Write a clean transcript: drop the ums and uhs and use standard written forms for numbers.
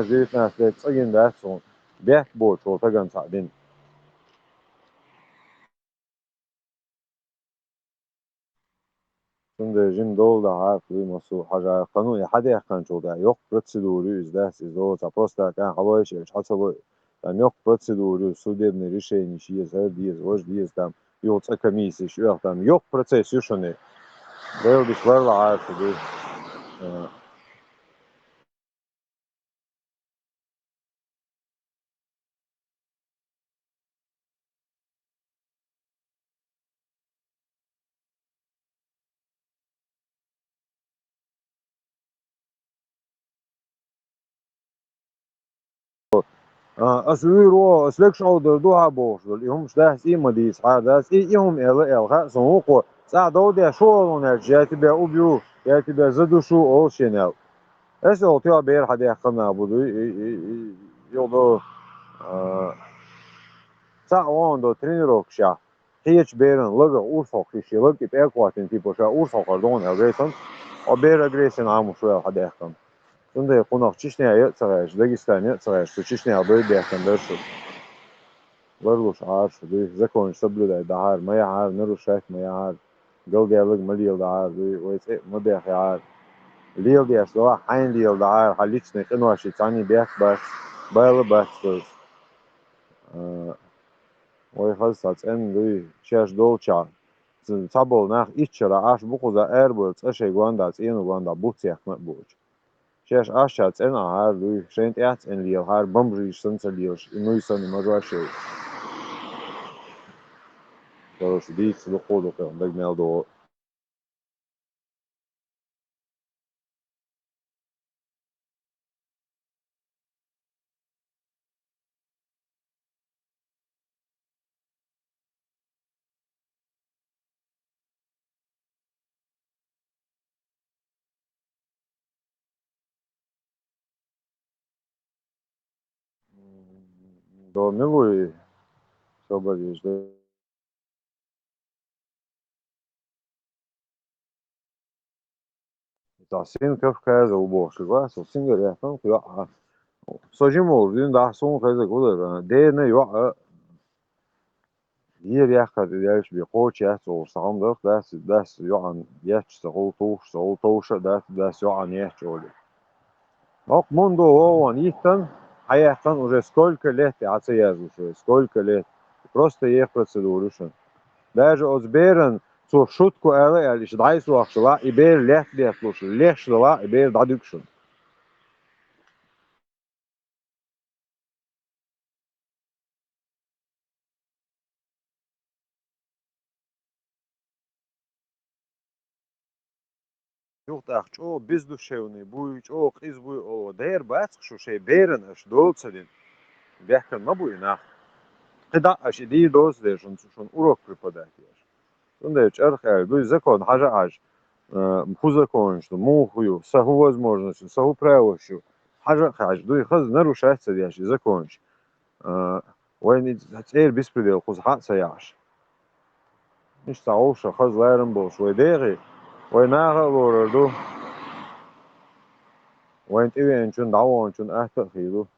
زيت ناس تصين داسون بيت بوش وتجن صعدين şimdi jim dolda har primasu haja qanu ya hada yaqan çoda yok proseduru izdas izota просто kan havoyshi hatsavo там yok proseduru судебные решения есть диез вож диез там yoğutsa комиссия şu там yok процесс юшаны был бишварла арфы أسويرو أسلك شو دردوها بوش اليوم شداس إيه مديس هذا إيه يوم إلها سموكو ساعدوا ده شو نرجع تبع أبيو يا تبع زدو شو أول شنال إيش أوتيا بير حدا يخنا بدو يودو ساعوان دو ترينروك شا هيج بيرن لغة أورسوك شيء لغة بأقواتين تيبو شا أورسوك أردون أغريسن وبير أغريسن عامو شوية حدا يخنا Şimdi konak Çişne'ye çıkıyor, Dagestan'a çıkıyor, Çişne'ye böyle bir şu. Varlık ağır şu, zakon sabırlı da ağır, maya ağır, neruşak maya ağır, gölgelik maliyel da ağır, ve mıdeh ağır. Liyel diye şu, hain liyel da ağır, haliçne, kınvaşı, tani bek bas, bayılı bastır. Ve hazsat en duy, şeş dolça. Sabol nach iççara aş bu kuza erbol, çeşe guandat, inu guanda bu tsiyakmat buç. Šeš ašķāts enā har lui šeit jāts en liel har bambrīš sansalīš nu isani mažuaši. Короче, дійсно доходу прям так мелдо. До милуй, що бачиш, da sin köf kaya da ubo şuba, so sin gör yapın kuya. Sojim ol, dün daha son kaya da kuda. De ne yo yer yakar diyoruz bir koç ya, so sandık das yo an yaş so toş das yo an yaş oluyor. Ок, Мондо он ихтан, хаяхтан уже сколько лет отсоязу, сколько лет. Просто их процедуру. Даже от Сберен zur шутку ehrlich, дайс лахшла, и бер лех луш, лех шла, и бер дадукшун. Юхт ах, о, бездушевный буй, о, қиз буй, о, дер бац, шо шей берен аш долцадин. Бяхкан мабуй нах. Қида аш иди доз дешун, шун урок преподать. Сонда чарха, дуй закон, хажа аж. Мху закон, что мухую, саху возможностью, саху правощу. Хажа хаж, дуй хаз нарушается дяши закон. Войны теперь беспредел, хуз хат саяш. Ниш сауша, хаз лайрен бош, вой дери, вой нага лорду. Войн тивен чун давон чун ахта хилу.